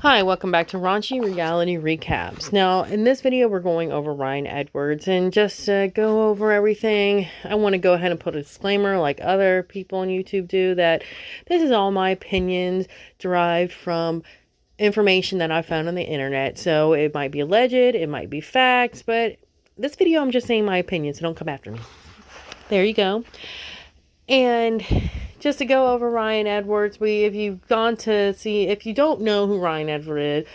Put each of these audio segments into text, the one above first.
Hi, welcome back to Raunchy Reality Recaps. Now, in this video, we're going over Ryan Edwards, and just to go over everything, I want to go ahead and put a disclaimer like other people on YouTube do that this is all my opinions derived from information that I found on the internet. So it might be alleged, it might be facts, but this video, I'm just saying my opinion, so don't come after me. There you go. And just to go over Ryan Edwards, if you don't know who Ryan Edwards is,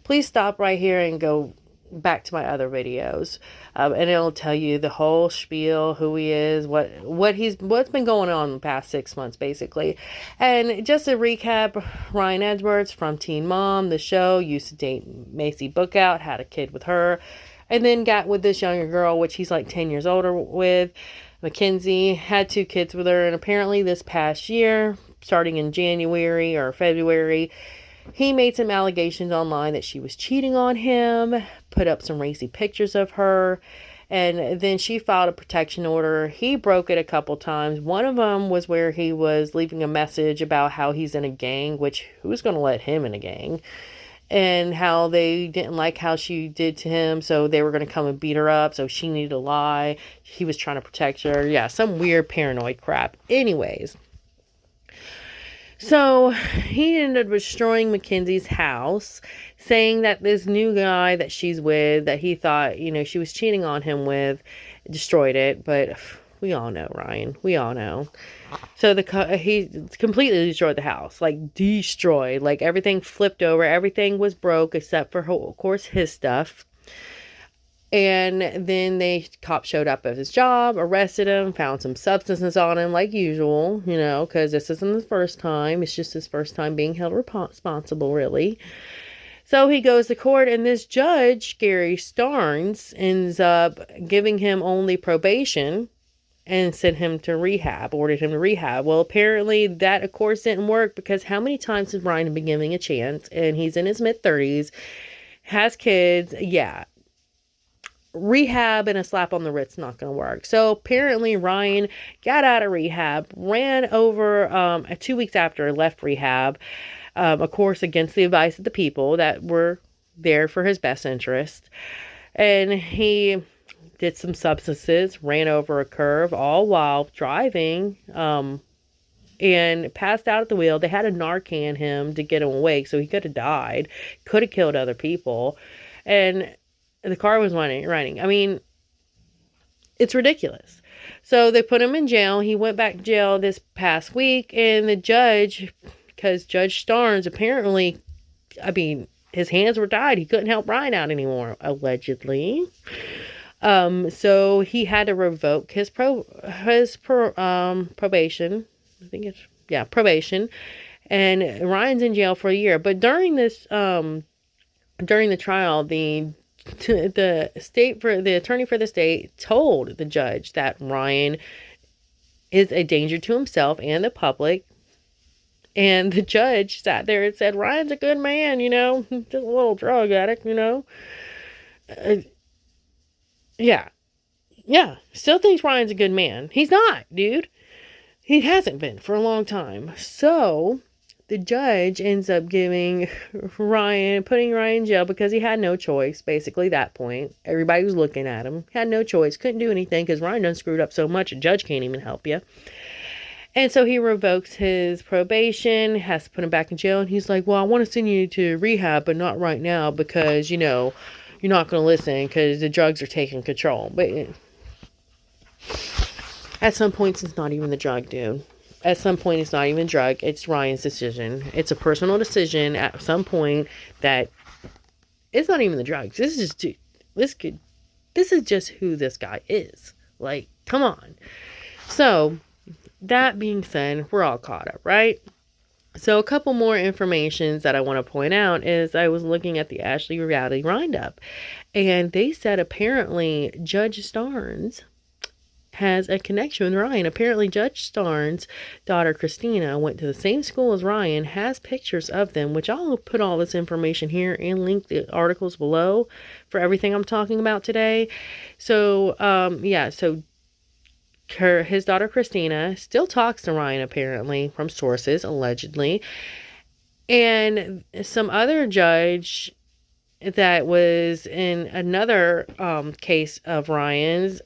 please stop right here and go back to my other videos, and it'll tell you the whole spiel, who he is, what's been going on in the past 6 months, basically. And just to recap, Ryan Edwards from Teen Mom, the show, used to date Macy Bookout, had a kid with her, and then got with this younger girl, which he's like 10 years older with. MacKenzie had 2 kids with her, and apparently this past year, starting in January or February, he made some allegations online that she was cheating on him, put up some racy pictures of her, and then she filed a protection order. He broke it a couple times. One of them was where he was leaving a message about how he's in a gang, which who's going to let him in a gang? And how they didn't like how she did to him, so they were going to come and beat her up, so she needed to lie. He was trying to protect her. Yeah, some weird paranoid crap. Anyways, so he ended up destroying MacKenzie's house, saying that this new guy that she's with, that he thought, she was cheating on him with, destroyed it. But we all know, Ryan. We all know. So he completely destroyed the house, like destroyed, like everything flipped over, everything was broke except for, of course, his stuff. And then cops showed up at his job, arrested him, found some substances on him, like usual, because this isn't his first time. It's just his first time being held responsible, really. So he goes to court, and this judge, Gary Starnes, ends up giving him only probation and sent him to rehab, ordered him to rehab. Well, apparently that, of course, didn't work, because how many times has Ryan been giving a chance? And he's in his mid-30s, has kids. Yeah. Rehab and a slap on the wrist's not going to work. So apparently Ryan got out of rehab, ran over 2 weeks after left rehab, of course, against the advice of the people that were there for his best interest. And he did some substances, ran over a curve, all while driving, and passed out at the wheel. They had to Narcan him to get him awake, so he could have died, could have killed other people, and the car was running. I mean, it's ridiculous. So they put him in jail. He went back to jail this past week, and the judge, because Judge Starnes apparently, his hands were tied. He couldn't help Ryan out anymore, allegedly. So he had to revoke his probation. I think it's, probation. And Ryan's in jail for a year. But during this, during the trial, the attorney for the state told the judge that Ryan is a danger to himself and the public. And the judge sat there and said, Ryan's a good man, just a little drug addict, Yeah. Still thinks Ryan's a good man. He's not, dude. He hasn't been for a long time. So the judge ends up putting Ryan in jail because he had no choice. Basically, that point, everybody was looking at him. Had no choice. Couldn't do anything because Ryan done screwed up so much. A judge can't even help you. And so he revokes his probation, has to put him back in jail. And he's like, well, I want to send you to rehab, but not right now because, you're not going to listen because the drugs are taking control. But at some points, it's not even the drug, dude. At some point, it's not even drug. It's Ryan's decision. It's a personal decision at some point that it's not even the drugs. This is just who this guy is. Like, come on. So that being said, we're all caught up, right? So a couple more informations that I want to point out is I was looking at the Ashley Reality Roundup, and they said apparently Judge Starnes has a connection with Ryan. Apparently Judge Starnes' daughter Christina went to the same school as Ryan, has pictures of them, which I'll put all this information here and link the articles below for everything I'm talking about today. So his daughter Christina still talks to Ryan, apparently, from sources, allegedly. And some other judge that was in another case of Ryan's,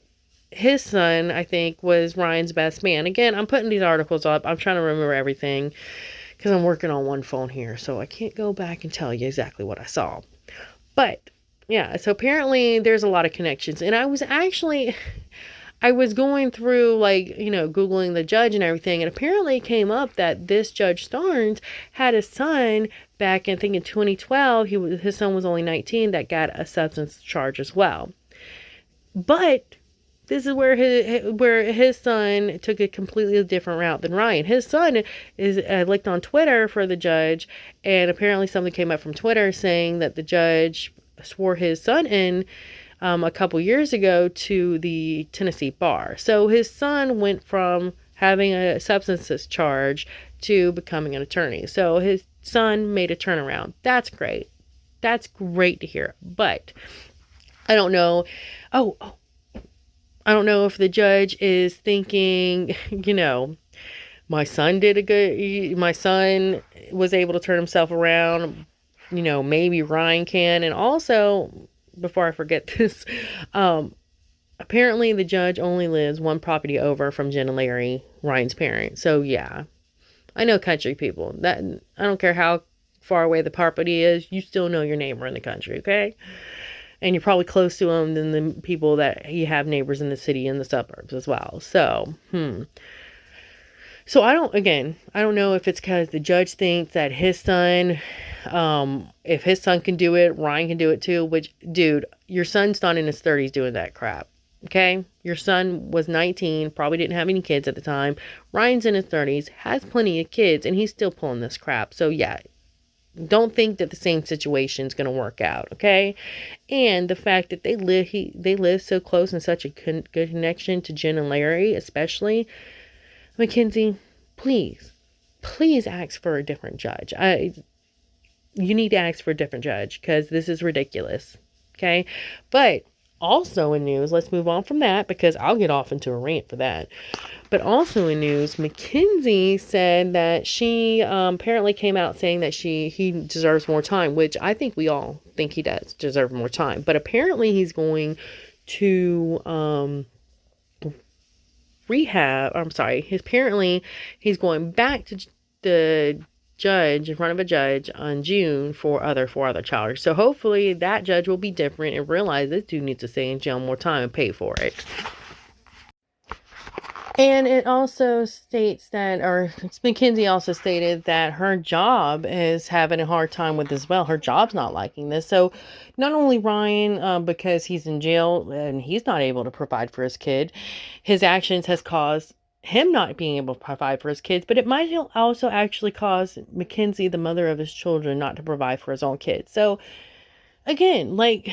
his son, I think, was Ryan's best man. Again, I'm putting these articles up. I'm trying to remember everything because I'm working on one phone here, so I can't go back and tell you exactly what I saw. But yeah, so apparently there's a lot of connections. And I was going through, like, Googling the judge and everything, and apparently it came up that this Judge Starnes had a son back in, I think, in 2012. His son was only 19 that got a substance charge as well. But this is where his son took a completely different route than Ryan. His son is linked on Twitter for the judge, and apparently something came up from Twitter saying that the judge swore his son in a couple years ago to the Tennessee bar. So his son went from having a substance charge to becoming an attorney. So his son made a turnaround. That's great. That's great to hear. But I don't know. Oh, I don't know if the judge is thinking, my son was able to turn himself around. Maybe Ryan can. And also, before I forget this, apparently the judge only lives one property over from Jen and Larry, Ryan's parents. So yeah, I know country people. That I don't care how far away the property is, you still know your neighbor in the country, okay? And you're probably close to them than the people that you have neighbors in the city and the suburbs as well. So, So I don't know if it's because the judge thinks that his son, if his son can do it, Ryan can do it too. Which, dude, your son's not in his 30s doing that crap. Okay? Your son was 19, probably didn't have any kids at the time. Ryan's in his 30s, has plenty of kids, and he's still pulling this crap. So yeah, don't think that the same situation is going to work out, okay? And the fact that they live so close and such a good connection to Jen and Larry, especially, MacKenzie, please ask for a different judge. You need to ask for a different judge because this is ridiculous, okay? But also in news, let's move on from that because I'll get off into a rant for that. But also in news, MacKenzie said that she apparently came out saying that he deserves more time, which I think we all think he does deserve more time. But apparently he's going to rehab. Apparently he's going back to the judge in front of a judge on June for other charges. So hopefully that judge will be different and realize this dude needs to stay in jail more time and pay for it. And it also states that, or MacKenzie also stated that her job is having a hard time with as well. Her job's not liking this. So not only Ryan, because he's in jail and he's not able to provide for his kid, his actions has caused him not being able to provide for his kids, but it might also actually cause MacKenzie, the mother of his children, not to provide for his own kids. So again, like,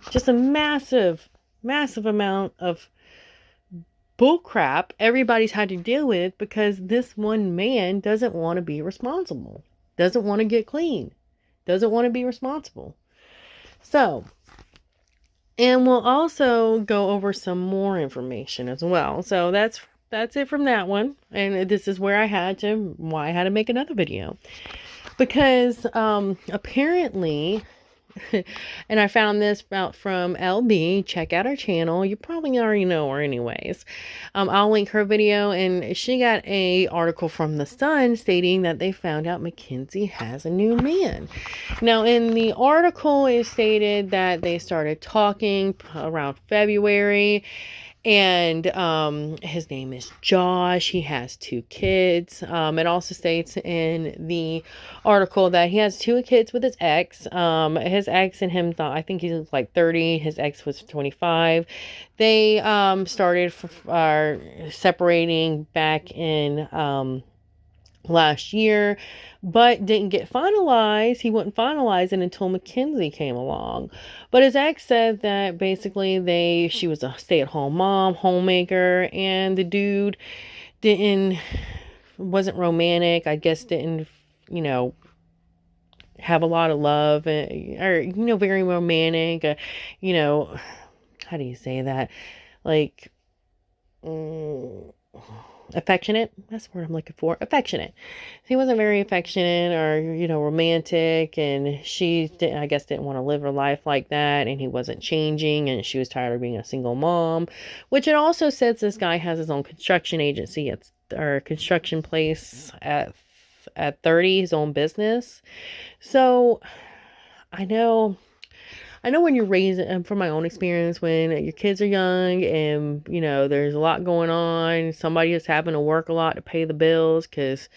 just a massive amount of bullcrap everybody's had to deal with because this one man doesn't want to be responsible, doesn't want to get clean, doesn't want to be responsible. So, and we'll also go over some more information as well. So that's it from that one. And this is where why I had to make another video because apparently and I found this out from LB. Check out our channel. You probably already know her anyways. I'll link her video, and she got a article from The Sun stating that they found out MacKenzie has a new man. Now, in the article, it stated that they started talking around February. And his name is Josh. He has 2 kids. It also states in the article that he has 2 kids with his ex. His ex and him, I think he's like 30. His ex was 25. They started separating back in last year, but didn't get finalized. He wouldn't finalize it until MacKenzie came along. But his ex said that basically she was a stay-at-home mom, homemaker, and the dude wasn't romantic. I guess didn't, have a lot of love, or very romantic. How do you say that? Like, affectionate. That's the word I'm looking for. Affectionate. He wasn't very affectionate or, romantic. And I guess, didn't want to live her life like that. And he wasn't changing. And she was tired of being a single mom, which it also says this guy has his own construction agency or construction place at 30, his own business. So I know when you're raising, from my own experience, when your kids are young and, there's a lot going on, somebody is having to work a lot to pay the bills because,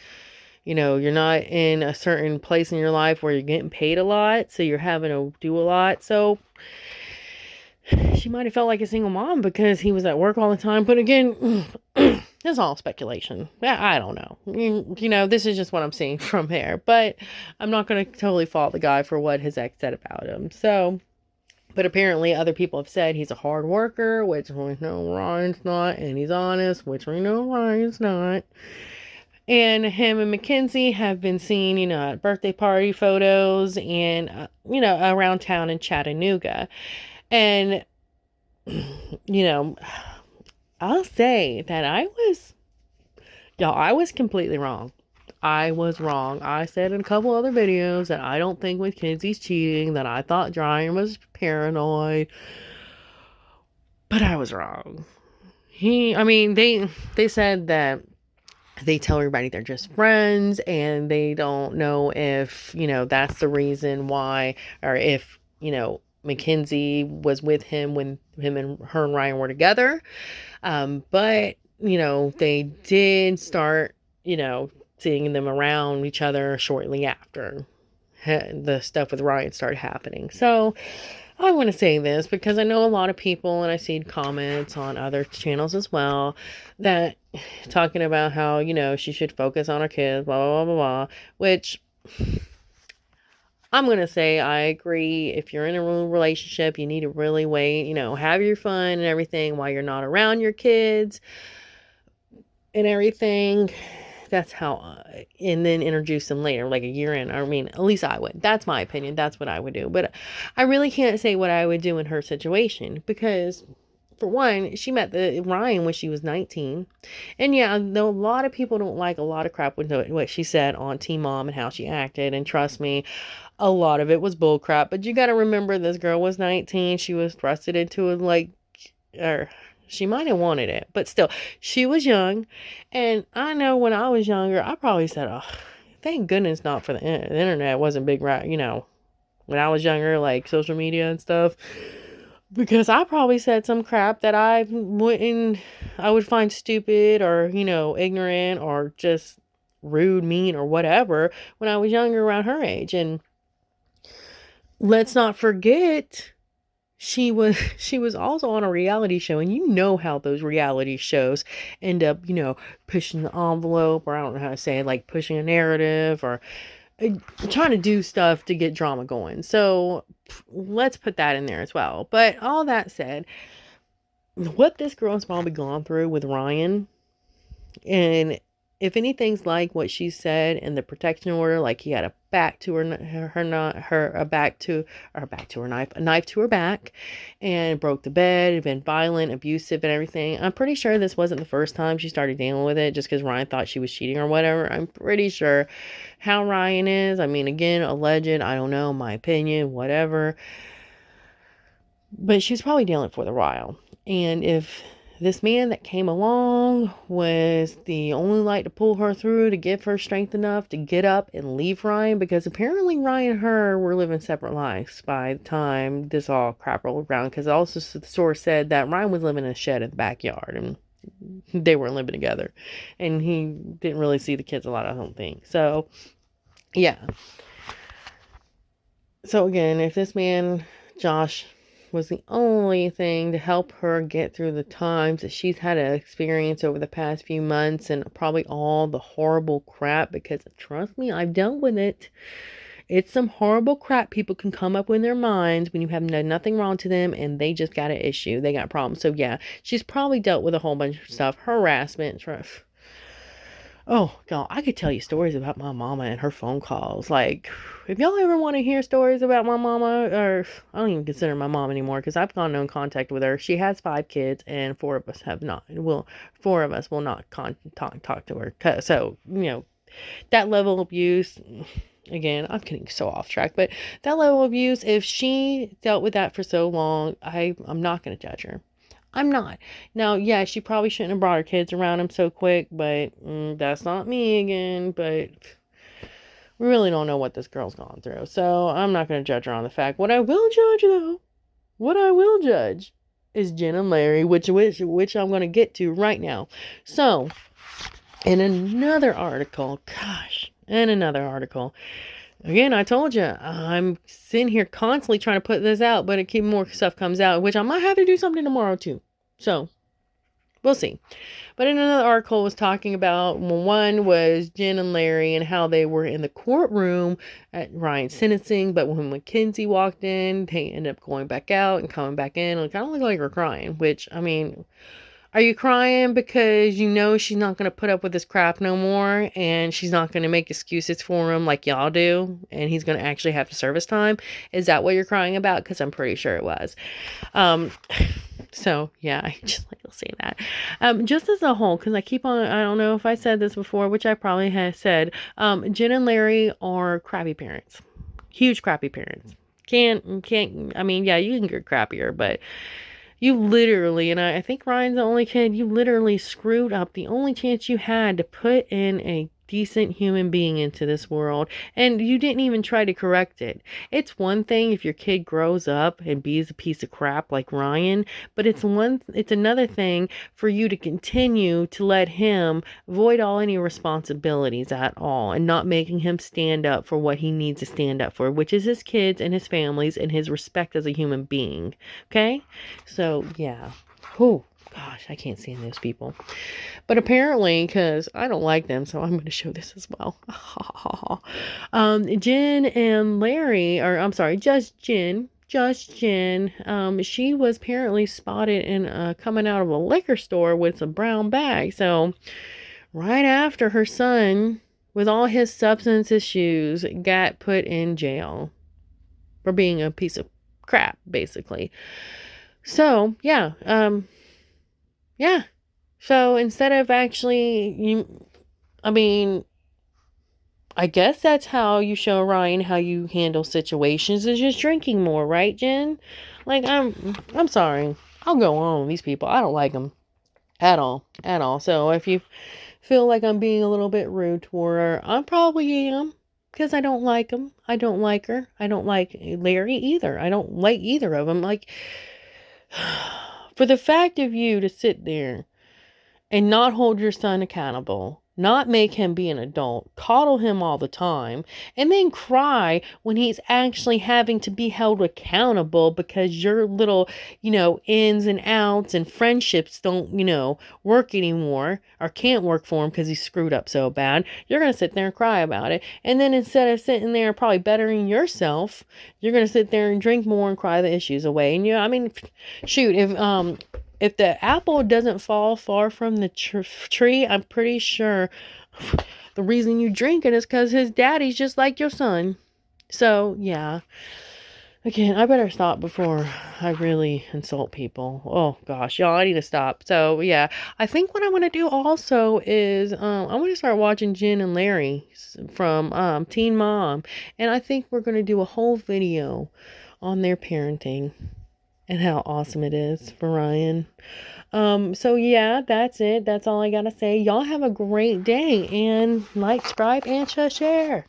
you're not in a certain place in your life where you're getting paid a lot. So you're having to do a lot. So she might have felt like a single mom because he was at work all the time. But again, it's all speculation. I don't know. This is just what I'm seeing from there. But I'm not going to totally fault the guy for what his ex said about him. So, but apparently other people have said he's a hard worker, which we know Ryan's not, and he's honest, which we know Ryan's not. And him and MacKenzie have been seen, at birthday party photos and, around town in Chattanooga. And, I'll say that I was completely wrong. I was wrong. I said in a couple other videos that I don't think MacKenzie's cheating, that I thought Ryan was paranoid. But I was wrong. They said that they tell everybody they're just friends and they don't know if, that's the reason why, or if, MacKenzie was with him when him and her and Ryan were together. But, they did start, seeing them around each other shortly after the stuff with Ryan started happening. So I want to say this because I know a lot of people, and I see comments on other channels as well, that talking about how, she should focus on her kids, blah, blah, blah, blah, which I'm going to say I agree. If you're in a relationship, you need to really wait, have your fun and everything while you're not around your kids and everything. That's how, and then introduce them later, like a year in. At least I would. That's my opinion. That's what I would do. But I really can't say what I would do in her situation because, for one, she met Ryan when she was 19. And yeah, though a lot of people don't like a lot of crap with what she said on Teen Mom and how she acted. And trust me, a lot of it was bull crap. But you got to remember, this girl was 19. She was thrusted into she might have wanted it, but still, she was young. And I know when I was younger, I probably said, oh, thank goodness not for the internet wasn't big, right? When I was younger, like social media and stuff, because I probably said some crap that I would find stupid or, ignorant or just rude, mean, or whatever when I was younger around her age. And let's not forget, she was also on a reality show, and how those reality shows end up, pushing the envelope, or I don't know how to say it, like pushing a narrative or trying to do stuff to get drama going. So let's put that in there as well. But all that said, what this girl's probably gone through with Ryan, and if anything's like what she said in the protection order, like he had a knife to her back, and broke the bed, been violent, abusive, and everything. I'm pretty sure this wasn't the first time she started dealing with it just because Ryan thought she was cheating or whatever. I'm pretty sure how Ryan is. Again, alleged. I don't know, my opinion, whatever. But she was probably dealing for a while. And if this man that came along was the only light to pull her through, to give her strength enough to get up and leave Ryan, because apparently Ryan and her were living separate lives by the time this all crap rolled around, because also the source said that Ryan was living in a shed in the backyard and they weren't living together, and he didn't really see the kids a lot, I don't think. So yeah, so again, if this man Josh was the only thing to help her get through the times that she's had to experience over the past few months, and probably all the horrible crap, because trust me, I've dealt with it. It's some horrible crap people can come up with in their minds when you have done nothing wrong to them and they just got an issue. They got problems. So yeah, she's probably dealt with a whole bunch of stuff. Harassment. Oh, God, I could tell you stories about my mama and her phone calls. Like, if y'all ever want to hear stories about my mama, or I don't even consider my mom anymore because I've gone no in contact with her. She has 5 kids, and 4 of us have not. Well, 4 of us will not talk to her. So, that level of abuse. Again, I'm getting so off track, but that level of abuse, if she dealt with that for so long, I'm not going to judge her. I'm not. Now, yeah, she probably shouldn't have brought her kids around him so quick, but that's not me again. But we really don't know what this girl's gone through, so I'm not going to judge her on the fact. What I will judge, though, what I will judge is Jen and Larry, which I'm going to get to right now. So, in another article, again, I told you, I'm sitting here constantly trying to put this out, but more stuff comes out, which I might have to do something tomorrow too. So, we'll see. But in another article was talking about, one was Jen and Larry and how they were in the courtroom at Ryan's sentencing, but when MacKenzie walked in, they ended up going back out and coming back in, and it kind of looked like they were crying, which, I mean, are you crying because you know she's not going to put up with this crap no more and she's not going to make excuses for him like y'all do and he's going to actually have to serve his time? Is that what you're crying about? Because I'm pretty sure it was. So, yeah, I just like to say that. Just as a whole, because I don't know if I said this before, which I probably have said, Jen and Larry are crappy parents. Huge crappy parents. I mean, yeah, you can get crappier, but you literally, and I think Ryan's the only kid, you literally screwed up the only chance you had to put in a decent human being into this world, and you didn't even try to correct it. It's one thing if your kid grows up and be's a piece of crap like Ryan, but it's another thing for you to continue to let him void all any responsibilities at all and not making him stand up for what he needs to stand up for, which is his kids and his families and his respect as a human being. Okay? So, yeah. Oh, gosh, I can't stand those people. But apparently, because I don't like them, so I'm going to show this as well. Jen and Larry, or I'm sorry, just Jen. She was apparently spotted in coming out of a liquor store with some brown bags. So, right after her son, with all his substance issues, got put in jail for being a piece of crap, basically. So, yeah. Yeah. So instead of actually, I guess that's how you show Ryan how you handle situations is just drinking more, right, Jen? Like, I'm sorry. I'll go on with these people. I don't like them at all. So if you feel like I'm being a little bit rude toward her, I probably am. Because I don't like him. I don't like her. I don't like Larry either. I don't like either of them. Like, for the fact of you to sit there and not hold your son accountable, not make him be an adult, coddle him all the time, and then cry when he's actually having to be held accountable because your little, ins and outs and friendships don't, work anymore or can't work for him because he's screwed up so bad. You're going to sit there and cry about it. And then instead of sitting there probably bettering yourself, you're going to sit there and drink more and cry the issues away. And shoot, if the apple doesn't fall far from the tree, I'm pretty sure the reason you drinking is because his daddy's just like your son. So, yeah. Again, I better stop before I really insult people. Oh, gosh. Y'all, I need to stop. So, yeah. I think what I'm going to do also is I'm going to start watching Jen and Larry from Teen Mom. And I think we're going to do a whole video on their parenting and how awesome it is for Ryan. So yeah, that's it. That's all I gotta say. Y'all have a great day and like, subscribe, and share.